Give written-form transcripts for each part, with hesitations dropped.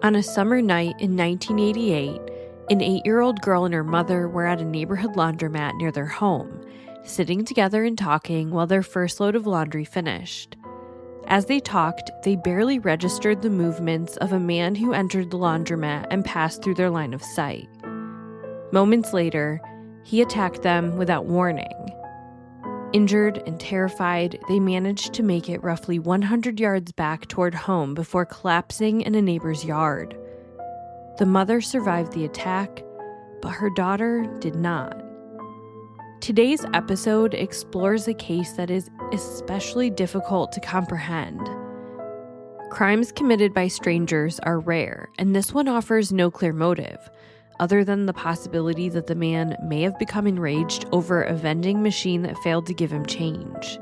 On a summer night in 1988, an 8-year-old girl and her mother were at a neighborhood laundromat near their home, sitting together and talking while their first load of laundry finished. As they talked, they barely registered the movements of a man who entered the laundromat and passed through their line of sight. Moments later, he attacked them without warning. Injured and terrified, they managed to make it roughly 100 yards back toward home before collapsing in a neighbor's yard. The mother survived the attack, but her daughter did not. Today's episode explores a case that is especially difficult to comprehend. Crimes committed by strangers are rare, and this one offers no clear motive, other than the possibility that the man may have become enraged over a vending machine that failed to give him change.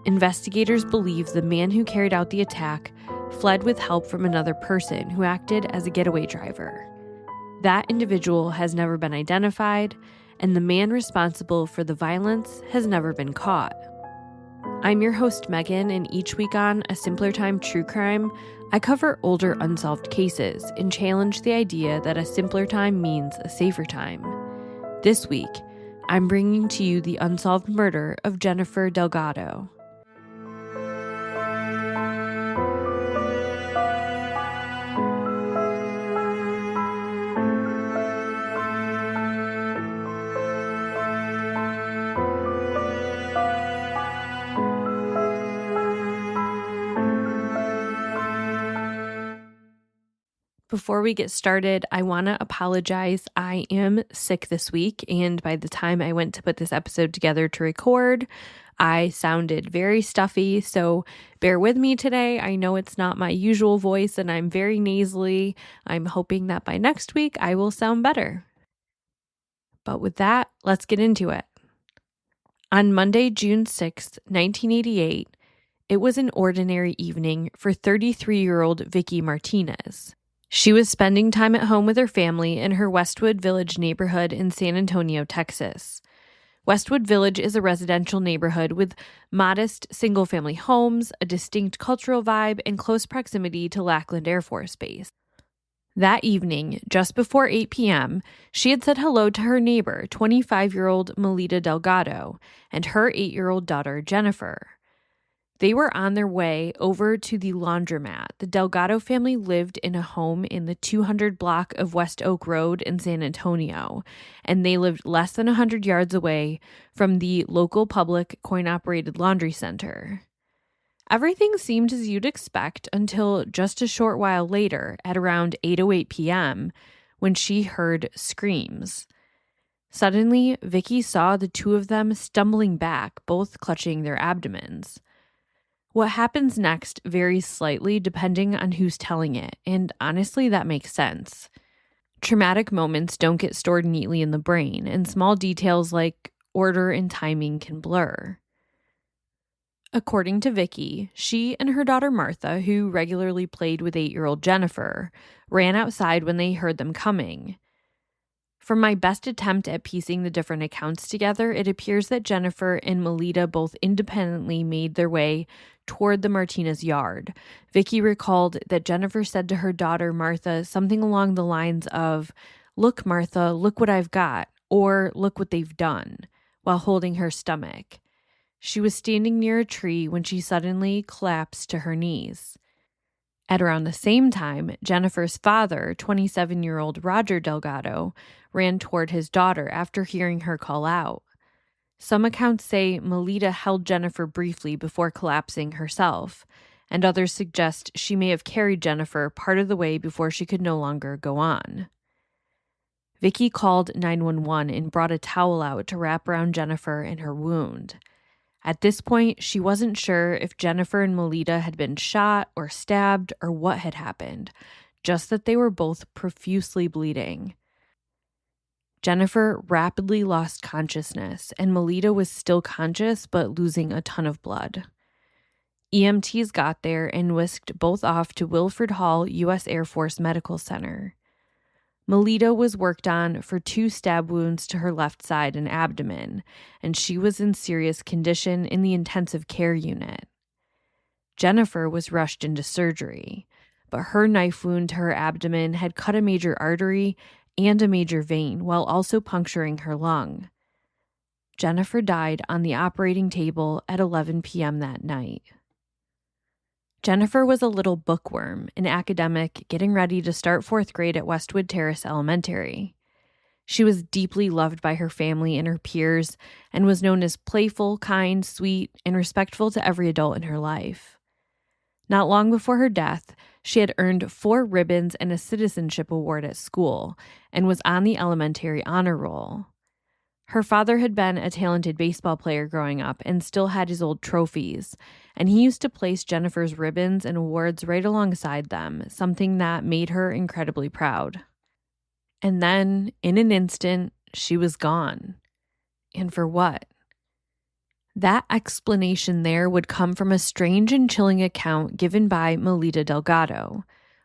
Investigators believe the man who carried out the attack fled with help from another person who acted as a getaway driver. That individual has never been identified, and the man responsible for the violence has never been caught. I'm your host, Megan, and each week on A Simpler Time True Crime, I cover older unsolved cases and challenge the idea that a simpler time means a safer time. This week, I'm bringing to you the unsolved murder of Jennifer Delgado. Before we get started, I want to apologize. I am sick this week, and by the time I went to put this episode together to record, I sounded very stuffy, so bear with me today. I know it's not my usual voice, and I'm very nasally. I'm hoping that by next week, I will sound better. But with that, let's get into it. On Monday, June 6th, 1988, it was an ordinary evening for 33-year-old Vicky Martinez. She was spending time at home with her family in her Westwood Village neighborhood in San Antonio, Texas. Westwood Village is a residential neighborhood with modest single-family homes, a distinct cultural vibe, and close proximity to Lackland Air Force Base. That evening, just before 8 p.m., she had said hello to her neighbor, 25-year-old Melita Delgado, and her 8-year-old daughter, Jennifer. They were on their way over to the laundromat. The Delgado family lived in a home in the 200 block of West Oak Road in San Antonio, and they lived less than 100 yards away from the local public coin-operated laundry center. Everything seemed as you'd expect until just a short while later, at around 8:08 p.m., when she heard screams. Suddenly, Vicky saw the two of them stumbling back, both clutching their abdomens. What happens next varies slightly depending on who's telling it, and honestly, that makes sense. Traumatic moments don't get stored neatly in the brain, and small details like order and timing can blur. According to Vicky, she and her daughter Martha, who regularly played with 8-year-old Jennifer, ran outside when they heard them coming. From my best attempt at piecing the different accounts together, it appears that Jennifer and Melita both independently made their way toward the Martinez yard. Vicky recalled that Jennifer said to her daughter Martha something along the lines of, "Look, Martha, look what I've got," or "Look what they've done," while holding her stomach. She was standing near a tree when she suddenly collapsed to her knees. At around the same time, Jennifer's father, 27-year-old Roger Delgado, ran toward his daughter after hearing her call out. Some accounts say Melita held Jennifer briefly before collapsing herself, and others suggest she may have carried Jennifer part of the way before she could no longer go on. Vicky called 911 and brought a towel out to wrap around Jennifer and her wound. At this point, she wasn't sure if Jennifer and Melita had been shot or stabbed or what had happened, just that they were both profusely bleeding. Jennifer rapidly lost consciousness, and Melita was still conscious but losing a ton of blood. EMTs got there and whisked both off to Wilford Hall U.S. Air Force Medical Center. Melita was worked on for 2 stab wounds to her left side and abdomen, and she was in serious condition in the intensive care unit. Jennifer was rushed into surgery, but her knife wound to her abdomen had cut a major artery and a major vein while also puncturing her lung. Jennifer died on the operating table at 11 p.m. that night. Jennifer was a little bookworm, an academic getting ready to start 4th grade at Westwood Terrace Elementary. She was deeply loved by her family and her peers and was known as playful, kind, sweet, and respectful to every adult in her life. Not long before her death, she had earned 4 ribbons and a citizenship award at school and was on the elementary honor roll. Her father had been a talented baseball player growing up and still had his old trophies, and he used to place Jennifer's ribbons and awards right alongside them, something that made her incredibly proud. And then, in an instant, she was gone. And for what? That explanation there would come from a strange and chilling account given by Melita Delgado,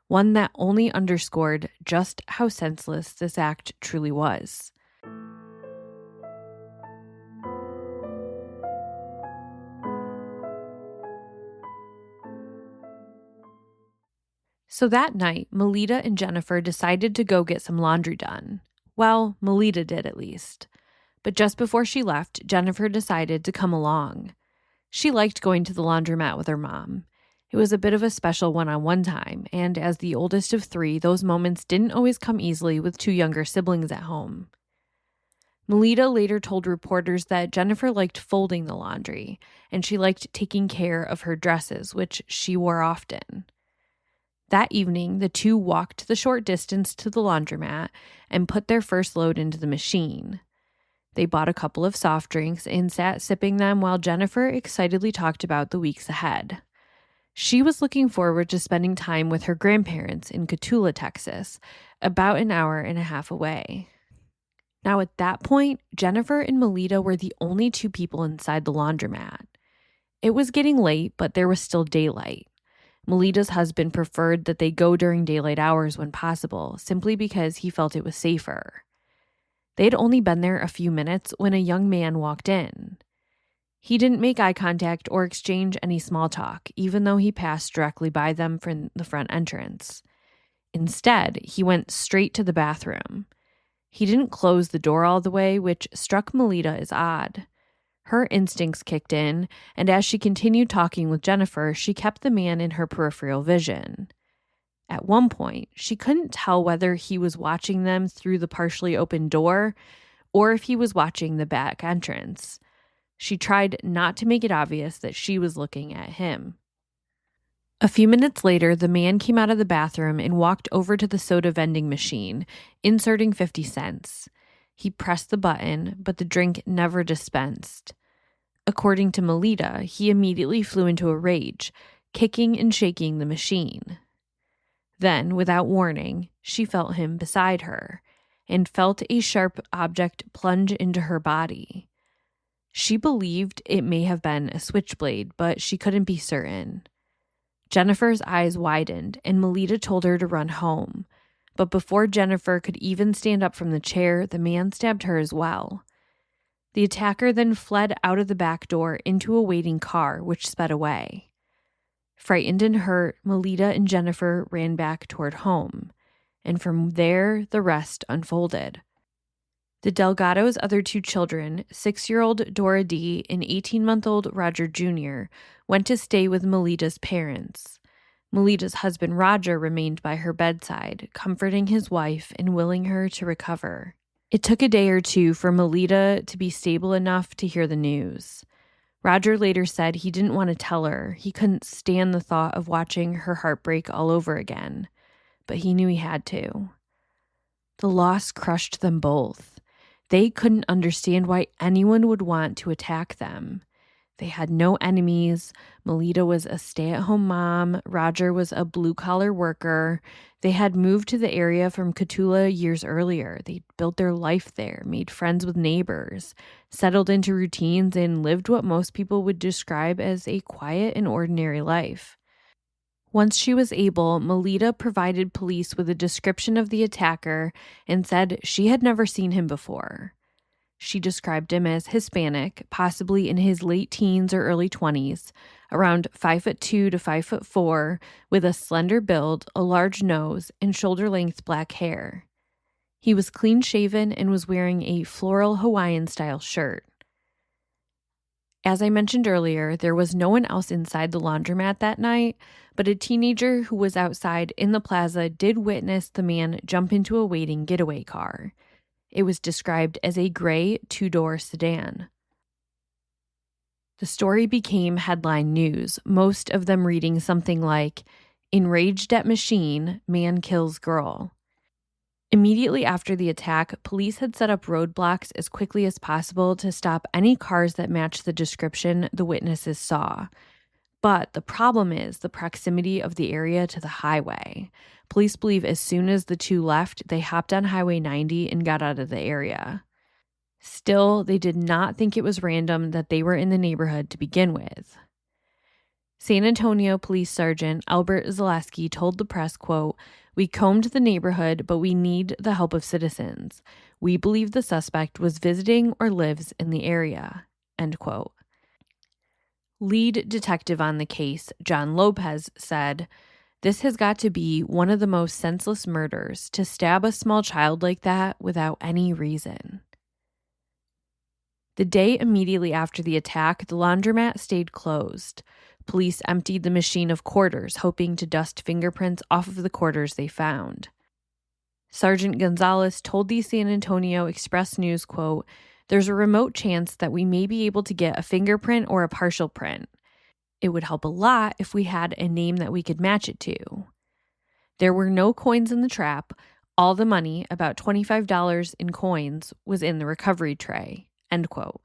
one that only underscored just how senseless this act truly was. So that night, Melita and Jennifer decided to go get some laundry done. Well, Melita did at least. But just before she left, Jennifer decided to come along. She liked going to the laundromat with her mom. It was a bit of a special one-on-one time, and as the oldest of 3, those moments didn't always come easily with 2 younger siblings at home. Melita later told reporters that Jennifer liked folding the laundry, and she liked taking care of her dresses, which she wore often. That evening, the 2 walked the short distance to the laundromat and put their first load into the machine. They bought a couple of soft drinks and sat sipping them while Jennifer excitedly talked about the weeks ahead. She was looking forward to spending time with her grandparents in Cotulla, Texas, about an hour and a half away. Now at that point, Jennifer and Melita were the only 2 people inside the laundromat. It was getting late, but there was still daylight. Melita's husband preferred that they go during daylight hours when possible, simply because he felt it was safer. They'd only been there a few minutes when a young man walked in. He didn't make eye contact or exchange any small talk, even though he passed directly by them from the front entrance. Instead, he went straight to the bathroom. He didn't close the door all the way, which struck Melita as odd. Her instincts kicked in, and as she continued talking with Jennifer, she kept the man in her peripheral vision. At one point, she couldn't tell whether he was watching them through the partially open door or if he was watching the back entrance. She tried not to make it obvious that she was looking at him. A few minutes later, the man came out of the bathroom and walked over to the soda vending machine, inserting 50 cents. He pressed the button, but the drink never dispensed. According to Melita, he immediately flew into a rage, kicking and shaking the machine. Then, without warning, she felt him beside her and felt a sharp object plunge into her body. She believed it may have been a switchblade, but she couldn't be certain. Jennifer's eyes widened, and Melita told her to run home. But before Jennifer could even stand up from the chair, the man stabbed her as well. The attacker then fled out of the back door into a waiting car, which sped away. Frightened and hurt, Melita and Jennifer ran back toward home, and from there, the rest unfolded. The Delgado's other 2 children, 6-year-old Dora D. and 18-month-old Roger Jr., went to stay with Melita's parents. Melita's husband Roger remained by her bedside, comforting his wife and willing her to recover. It took a day or 2 for Melita to be stable enough to hear the news. Roger later said he didn't want to tell her. He couldn't stand the thought of watching her heartbreak all over again, but he knew he had to. The loss crushed them both. They couldn't understand why anyone would want to attack them. They had no enemies. Melita was a stay-at-home mom. Roger was a blue-collar worker. They had moved to the area from Cotulla years earlier. They'd built their life there, made friends with neighbors, settled into routines, and lived what most people would describe as a quiet and ordinary life. Once she was able, Melita provided police with a description of the attacker and said she had never seen him before. She described him as Hispanic, possibly in his late teens or early 20s, around 5'2" to 5'4", with a slender build, a large nose, and shoulder-length black hair. He was clean-shaven and was wearing a floral Hawaiian-style shirt. As I mentioned earlier, there was no one else inside the laundromat that night, but a teenager who was outside in the plaza did witness the man jump into a waiting getaway car. It was described as a gray two-door sedan. The story became headline news, most of them reading something like, "Enraged at machine, man kills girl." Immediately after the attack, police had set up roadblocks as quickly as possible to stop any cars that matched the description the witnesses saw. But the problem is the proximity of the area to the highway. Police believe as soon as the two left, they hopped on Highway 90 and got out of the area. Still, they did not think it was random that they were in the neighborhood to begin with. San Antonio Police Sergeant Albert Zaleski told the press, quote, "We combed the neighborhood, but we need the help of citizens. We believe the suspect was visiting or lives in the area," end quote. Lead detective on the case, John Lopez, said, "This has got to be one of the most senseless murders, to stab a small child like that without any reason." The day immediately after the attack, the laundromat stayed closed. Police emptied the machine of quarters, hoping to dust fingerprints off of the quarters they found. Sergeant Gonzalez told the San Antonio Express News, quote, "There's a remote chance that we may be able to get a fingerprint or a partial print. It would help a lot if we had a name that we could match it to." There were no coins in the trap. All the money, about $25 in coins, was in the recovery tray, end quote.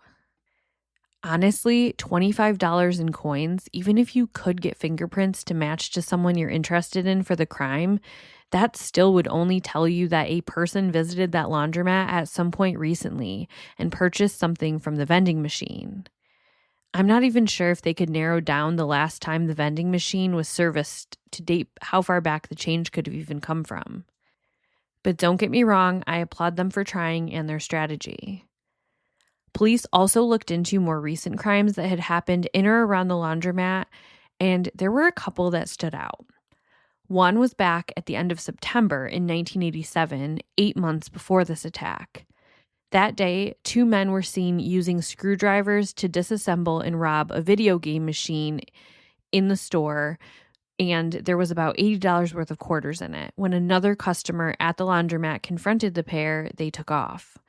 Honestly, $25 in coins, even if you could get fingerprints to match to someone you're interested in for the crime, that still would only tell you that a person visited that laundromat at some point recently and purchased something from the vending machine. I'm not even sure if they could narrow down the last time the vending machine was serviced to date how far back the change could have even come from. But don't get me wrong, I applaud them for trying and their strategy. Police also looked into more recent crimes that had happened in or around the laundromat, and there were a couple that stood out. One was back at the end of September in 1987, 8 months before this attack. That day, two men were seen using screwdrivers to disassemble and rob a video game machine in the store, and there was about $80 worth of quarters in it. When another customer at the laundromat confronted the pair, they took off.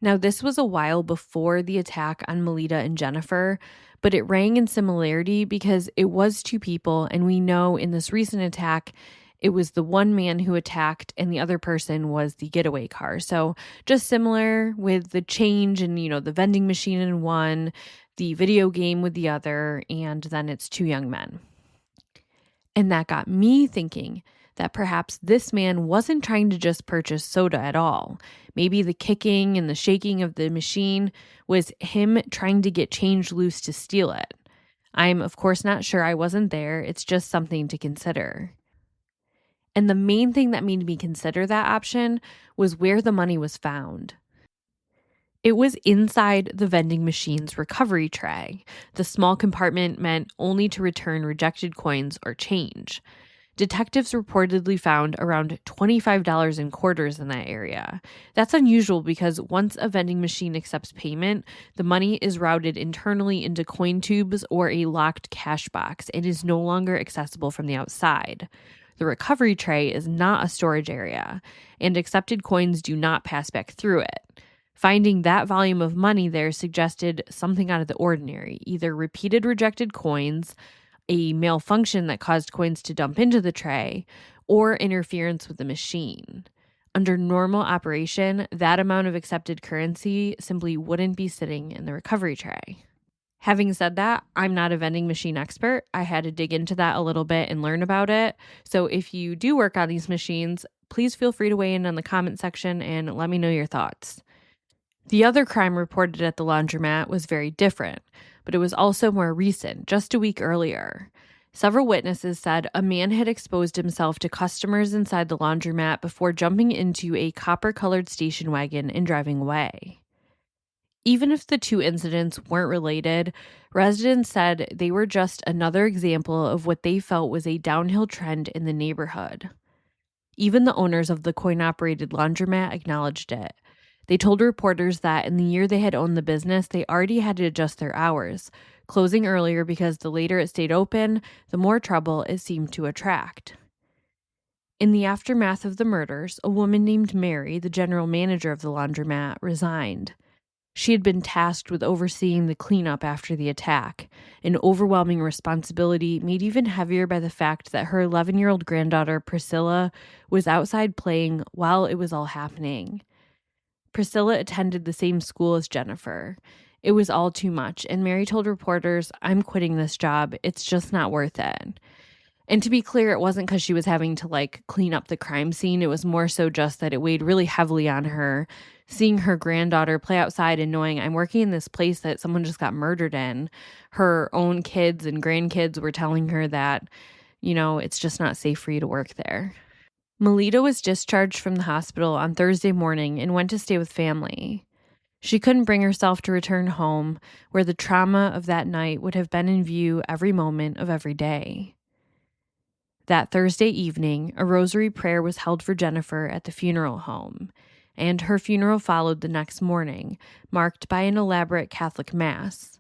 Now, this was a while before the attack on Melita and Jennifer, but it rang in similarity because it was two people, and we know in this recent attack, it was the one man who attacked and the other person was the getaway car. So just similar with the change and, the vending machine in one, the video game with the other, and then it's two young men. And that got me thinking that perhaps this man wasn't trying to just purchase soda at all. Maybe the kicking and the shaking of the machine was him trying to get change loose to steal it. I'm, of course, not sure. I wasn't there. It's just something to consider. And the main thing that made me consider that option was where the money was found. It was inside the vending machine's recovery tray, the small compartment meant only to return rejected coins or change. Detectives reportedly found around $25 in quarters in that area. That's unusual because once a vending machine accepts payment, the money is routed internally into coin tubes or a locked cash box and is no longer accessible from the outside. The recovery tray is not a storage area, and accepted coins do not pass back through it. Finding that volume of money there suggested something out of the ordinary, either repeated rejected coins, a malfunction that caused coins to dump into the tray, or interference with the machine. Under normal operation, that amount of accepted currency simply wouldn't be sitting in the recovery tray. Having said that, I'm not a vending machine expert. I had to dig into that a little bit and learn about it. So if you do work on these machines, please feel free to weigh in on the comment section and let me know your thoughts. The other crime reported at the laundromat was very different, but it was also more recent, just a week earlier. Several witnesses said a man had exposed himself to customers inside the laundromat before jumping into a copper-colored station wagon and driving away. Even if the two incidents weren't related, residents said they were just another example of what they felt was a downhill trend in the neighborhood. Even the owners of the coin-operated laundromat acknowledged it. They told reporters that in the year they had owned the business, they already had to adjust their hours, closing earlier because the later it stayed open, the more trouble it seemed to attract. In the aftermath of the murders, a woman named Mary, the general manager of the laundromat, resigned. She had been tasked with overseeing the cleanup after the attack, an overwhelming responsibility made even heavier by the fact that her 11-year-old granddaughter, Priscilla, was outside playing while it was all happening. Priscilla attended the same school as Jennifer. It was all too much, and Mary told reporters, "I'm quitting this job. It's just not worth it." And to be clear, it wasn't because she was having to clean up the crime scene. It was more so just that it weighed really heavily on her, seeing her granddaughter play outside and knowing, I'm working in this place that someone just got murdered in. Her own kids and grandkids were telling her that, it's just not safe for you to work there. Melita was discharged from the hospital on Thursday morning and went to stay with family. She couldn't bring herself to return home, where the trauma of that night would have been in view every moment of every day. That Thursday evening, a rosary prayer was held for Jennifer at the funeral home, and her funeral followed the next morning, marked by an elaborate Catholic Mass.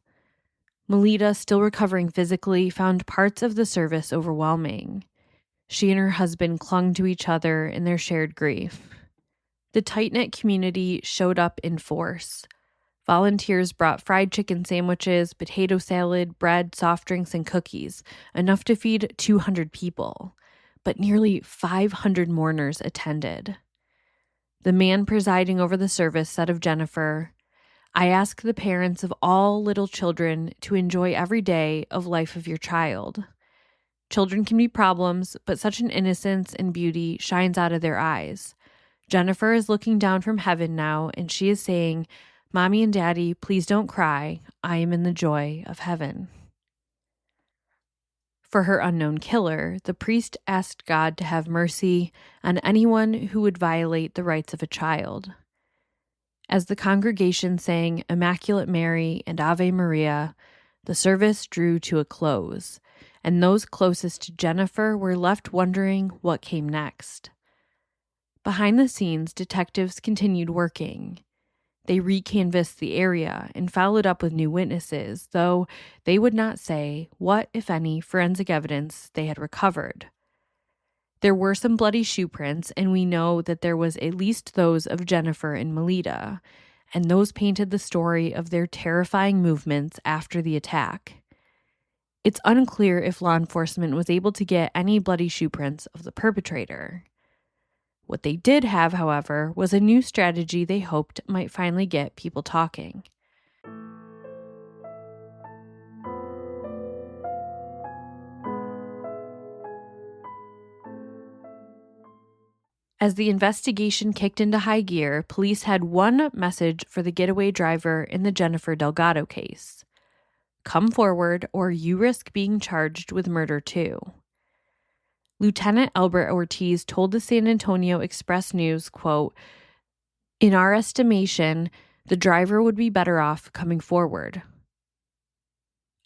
Melita, still recovering physically, found parts of the service overwhelming. She and her husband clung to each other in their shared grief. The tight-knit community showed up in force. Volunteers brought fried chicken sandwiches, potato salad, bread, soft drinks, and cookies, enough to feed 200 people. But nearly 500 mourners attended. The man presiding over the service said of Jennifer, "I ask the parents of all little children to enjoy every day of life of your child. Children can be problems, but such an innocence and beauty shines out of their eyes. Jennifer is looking down from heaven now, and she is saying, 'Mommy and Daddy, please don't cry. I am in the joy of heaven.'" For her unknown killer, the priest asked God to have mercy on anyone who would violate the rights of a child. As the congregation sang Immaculate Mary and Ave Maria, the service drew to a close, and those closest to Jennifer were left wondering what came next. Behind the scenes, detectives continued working. They recanvassed the area and followed up with new witnesses, though they would not say what, if any, forensic evidence they had recovered. There were some bloody shoe prints, and we know that there was at least those of Jennifer and Melita, and those painted the story of their terrifying movements after the attack. It's unclear if law enforcement was able to get any bloody shoe prints of the perpetrator. What they did have, however, was a new strategy they hoped might finally get people talking. As the investigation kicked into high gear, police had one message for the getaway driver in the Jennifer Delgado case. Come forward, or you risk being charged with murder too. Lieutenant Albert Ortiz told the San Antonio Express News, quote, "In our estimation, the driver would be better off coming forward."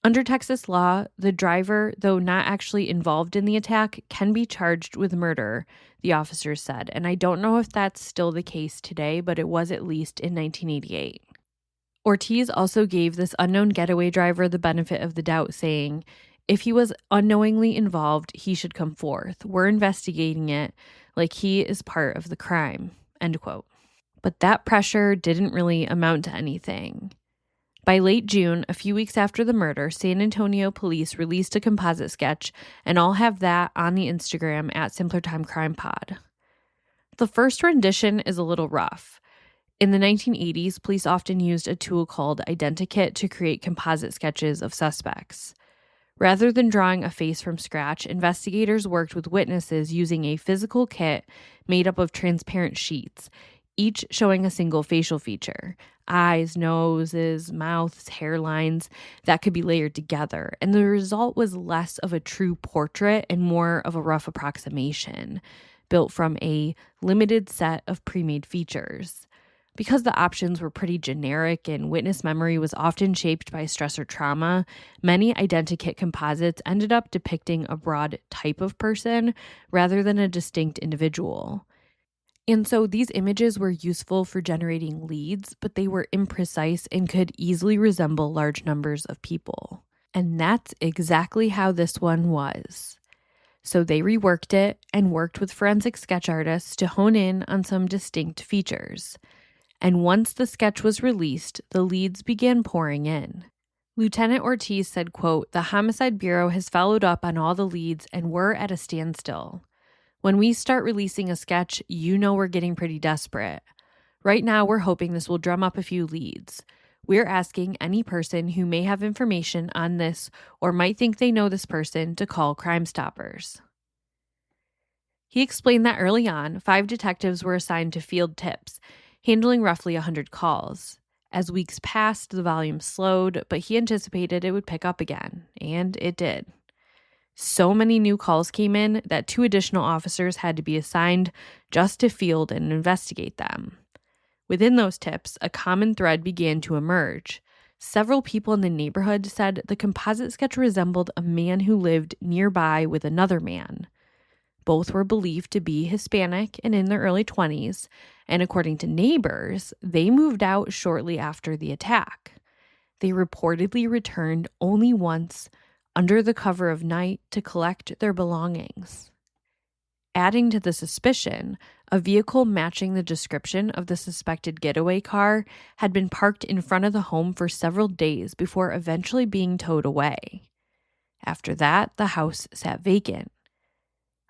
Under Texas law, the driver, though not actually involved in the attack, can be charged with murder, the officers said, and I don't know if that's still the case today, but it was at least in 1988. Ortiz also gave this unknown getaway driver the benefit of the doubt, saying, "If he was unknowingly involved, he should come forth. We're investigating it like he is part of the crime," end quote. But that pressure didn't really amount to anything. By late June, a few weeks after the murder, San Antonio police released a composite sketch, and I'll have that on the Instagram at SimplerTimeCrimePod. The first rendition is a little rough. In the 1980s, police often used a tool called Identikit to create composite sketches of suspects. Rather than drawing a face from scratch, investigators worked with witnesses using a physical kit made up of transparent sheets, each showing a single facial feature: eyes, noses, mouths, hairlines that could be layered together. And the result was less of a true portrait and more of a rough approximation, built from a limited set of pre-made features. Because the options were pretty generic and witness memory was often shaped by stress or trauma, many identikit composites ended up depicting a broad type of person rather than a distinct individual. And so these images were useful for generating leads, but they were imprecise and could easily resemble large numbers of people. And that's exactly how this one was. So they reworked it and worked with forensic sketch artists to hone in on some distinct features. And once the sketch was released, the leads began pouring in. Lieutenant Ortiz said, quote, "The Homicide Bureau has followed up on all the leads and we're at a standstill. When we start releasing a sketch, you know we're getting pretty desperate. Right now, we're hoping this will drum up a few leads. We're asking any person who may have information on this or might think they know this person to call Crime Stoppers." He explained that early on, 5 detectives were assigned to field tips, handling roughly 100 calls. As weeks passed, the volume slowed, but he anticipated it would pick up again, and it did. So many new calls came in that 2 additional officers had to be assigned just to field and investigate them. Within those tips, a common thread began to emerge. Several people in the neighborhood said the composite sketch resembled a man who lived nearby with another man. Both were believed to be Hispanic and in their early 20s, and according to neighbors, they moved out shortly after the attack. They reportedly returned only once under the cover of night to collect their belongings. Adding to the suspicion, a vehicle matching the description of the suspected getaway car had been parked in front of the home for several days before eventually being towed away. After that, the house sat vacant.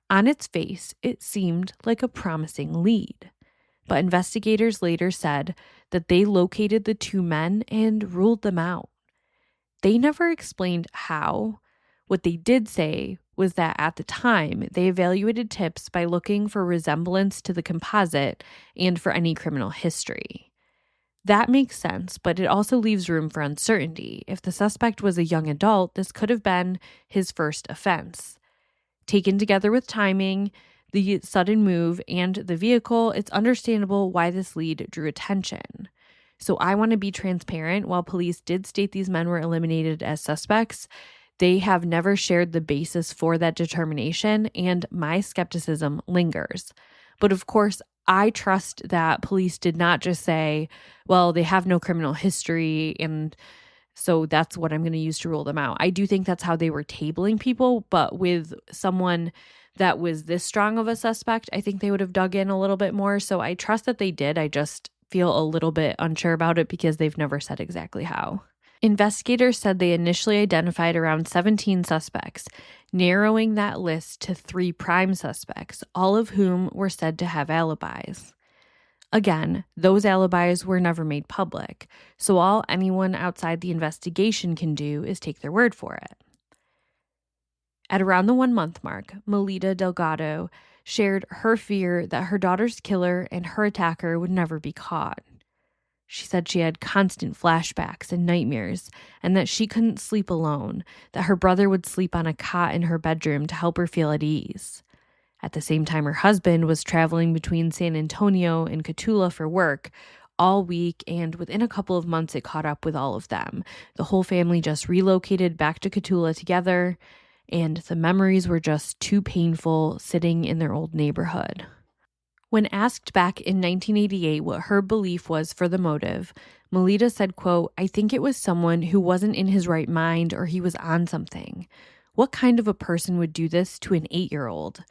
On its face, it seemed like a promising lead, but investigators later said that they located the 2 men and ruled them out. They never explained how. What they did say was that at the time, they evaluated tips by looking for resemblance to the composite and for any criminal history. That makes sense, but it also leaves room for uncertainty. If the suspect was a young adult, this could have been his first offense. Taken together with timing, the sudden move, and the vehicle, it's understandable why this lead drew attention. So I want to be transparent. While police did state these men were eliminated as suspects, they have never shared the basis for that determination, and my skepticism lingers. But of course, I trust that police did not just say, well, they have no criminal history, and so that's what I'm going to use to rule them out. I do think that's how they were tabling people, but with someone that was this strong of a suspect, I think they would have dug in a little bit more. So I trust that they did. I just feel a little bit unsure about it because they've never said exactly how. Investigators said they initially identified around 17 suspects, narrowing that list to 3 prime suspects, all of whom were said to have alibis. Again, those alibis were never made public, so all anyone outside the investigation can do is take their word for it. At around the 1-month mark, Melita Delgado shared her fear that her daughter's killer and her attacker would never be caught. She said she had constant flashbacks and nightmares, and that she couldn't sleep alone, that her brother would sleep on a cot in her bedroom to help her feel at ease. At the same time, her husband was traveling between San Antonio and Cotulla for work all week, and within a couple of months, it caught up with all of them. The whole family just relocated back to Cotulla together, and the memories were just too painful sitting in their old neighborhood. When asked back in 1988 what her belief was for the motive, Melita said, quote, "I think it was someone who wasn't in his right mind or he was on something. What kind of a person would do this to an 8-year-old?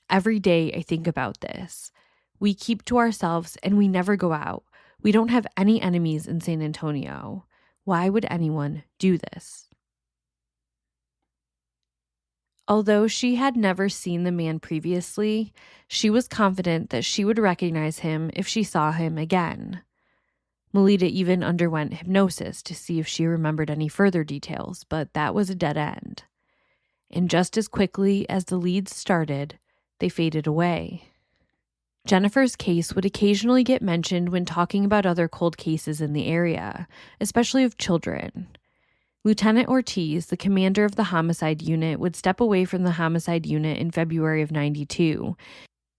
Every day I think about this. We keep to ourselves and we never go out. We don't have any enemies in San Antonio. Why would anyone do this?" Although she had never seen the man previously, she was confident that she would recognize him if she saw him again. Melita even underwent hypnosis to see if she remembered any further details, but that was a dead end. And just as quickly as the leads started, they faded away. Jennifer's case would occasionally get mentioned when talking about other cold cases in the area, especially of children. Lieutenant Ortiz, the commander of the homicide unit, would step away from the homicide unit in February of '92,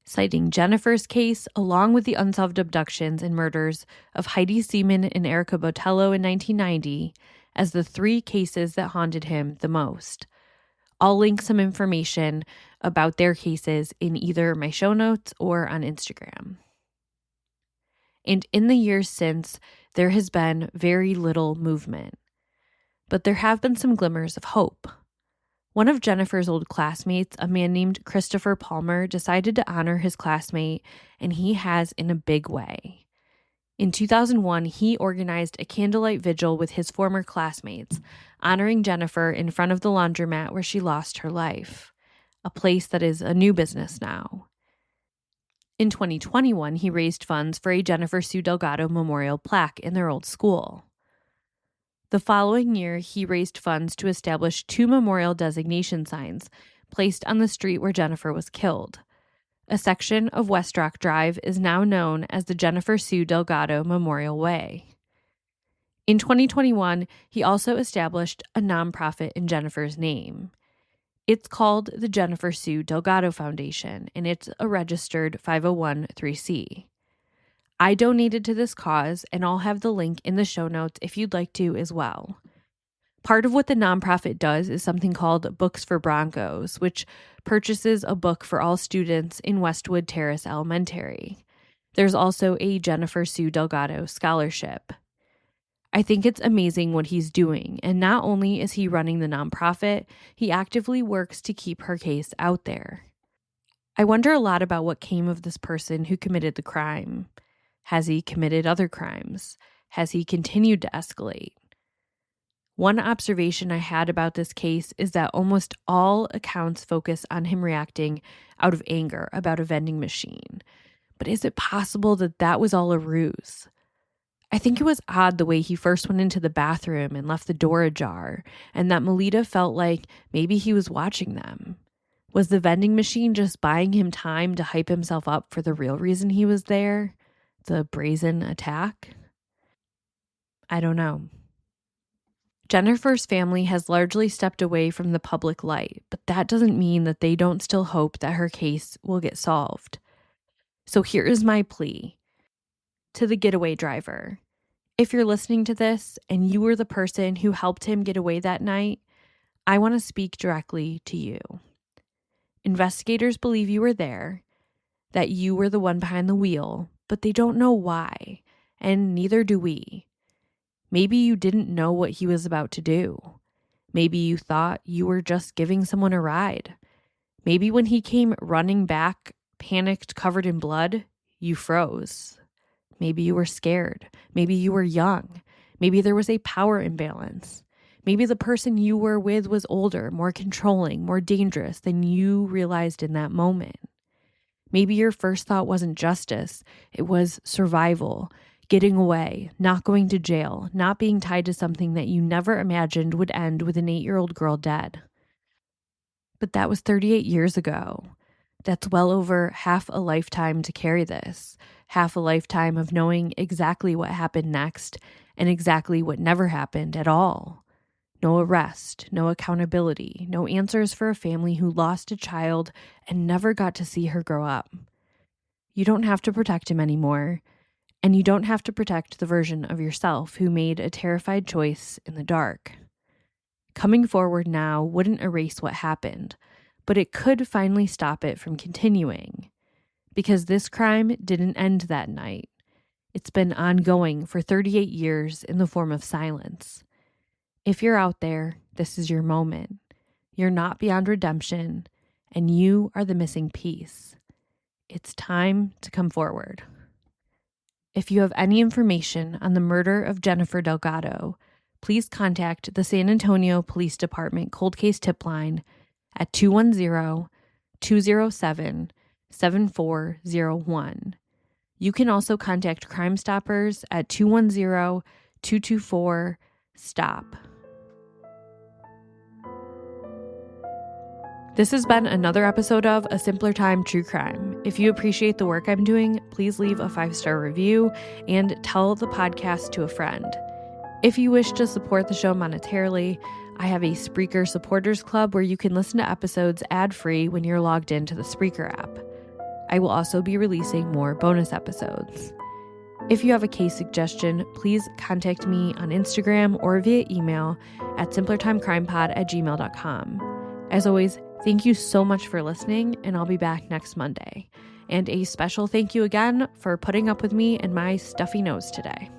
citing Jennifer's case along with the unsolved abductions and murders of Heidi Seaman and Erica Botello in 1990 as the 3 cases that haunted him the most. I'll link some information about their cases in either my show notes or on Instagram. And in the years since, there has been very little movement. But there have been some glimmers of hope. One of Jennifer's old classmates, a man named Christopher Palmer, decided to honor his classmate, and he has in a big way. In 2001, he organized a candlelight vigil with his former classmates, honoring Jennifer in front of the laundromat where she lost her life, a place that is a new business now. In 2021, he raised funds for a Jennifer Sue Delgado memorial plaque in their old school. The following year, he raised funds to establish 2 memorial designation signs placed on the street where Jennifer was killed. A section of West Rock Drive is now known as the Jennifer Sue Delgado Memorial Way. In 2021, he also established a nonprofit in Jennifer's name. It's called the Jennifer Sue Delgado Foundation, and it's a registered 501(c)(3). I donated to this cause, and I'll have the link in the show notes if you'd like to as well. Part of what the nonprofit does is something called Books for Broncos, which purchases a book for all students in Westwood Terrace Elementary. There's also a Jennifer Sue Delgado scholarship. I think it's amazing what he's doing, and not only is he running the nonprofit, he actively works to keep her case out there. I wonder a lot about what came of this person who committed the crime. Has he committed other crimes? Has he continued to escalate? One observation I had about this case is that almost all accounts focus on him reacting out of anger about a vending machine. But is it possible that that was all a ruse? I think it was odd the way he first went into the bathroom and left the door ajar, and that Melita felt like maybe he was watching them. Was the vending machine just buying him time to hype himself up for the real reason he was there? The brazen attack? I don't know. Jennifer's family has largely stepped away from the public light, but that doesn't mean that they don't still hope that her case will get solved. So here is my plea to the getaway driver. If you're listening to this and you were the person who helped him get away that night, I want to speak directly to you. Investigators believe you were there, that you were the one behind the wheel, but they don't know why, and neither do we. Maybe you didn't know what he was about to do. Maybe you thought you were just giving someone a ride. Maybe when he came running back, panicked, covered in blood, you froze. Maybe you were scared. Maybe you were young. Maybe there was a power imbalance. Maybe the person you were with was older, more controlling, more dangerous than you realized in that moment. Maybe your first thought wasn't justice, it was survival, getting away, not going to jail, not being tied to something that you never imagined would end with an 8-year-old girl dead. But that was 38 years ago. That's well over half a lifetime to carry this, half a lifetime of knowing exactly what happened next and exactly what never happened at all. No arrest, no accountability, no answers for a family who lost a child and never got to see her grow up. You don't have to protect him anymore, and you don't have to protect the version of yourself who made a terrified choice in the dark. Coming forward now wouldn't erase what happened, but it could finally stop it from continuing. Because this crime didn't end that night. It's been ongoing for 38 years in the form of silence. If you're out there, this is your moment. You're not beyond redemption, and you are the missing piece. It's time to come forward. If you have any information on the murder of Jennifer Delgado, please contact the San Antonio Police Department Cold Case Tip Line at 210-207-7401. You can also contact Crime Stoppers at 210-224-STOP. This has been another episode of A Simpler Time True Crime. If you appreciate the work I'm doing, please leave a 5-star review and tell the podcast to a friend. If you wish to support the show monetarily, I have a Spreaker Supporters Club where you can listen to episodes ad-free when you're logged into the Spreaker app. I will also be releasing more bonus episodes. If you have a case suggestion, please contact me on Instagram or via email at simplertimecrimepod@gmail.com. As always, thank you so much for listening, and I'll be back next Monday. And a special thank you again for putting up with me and my stuffy nose today.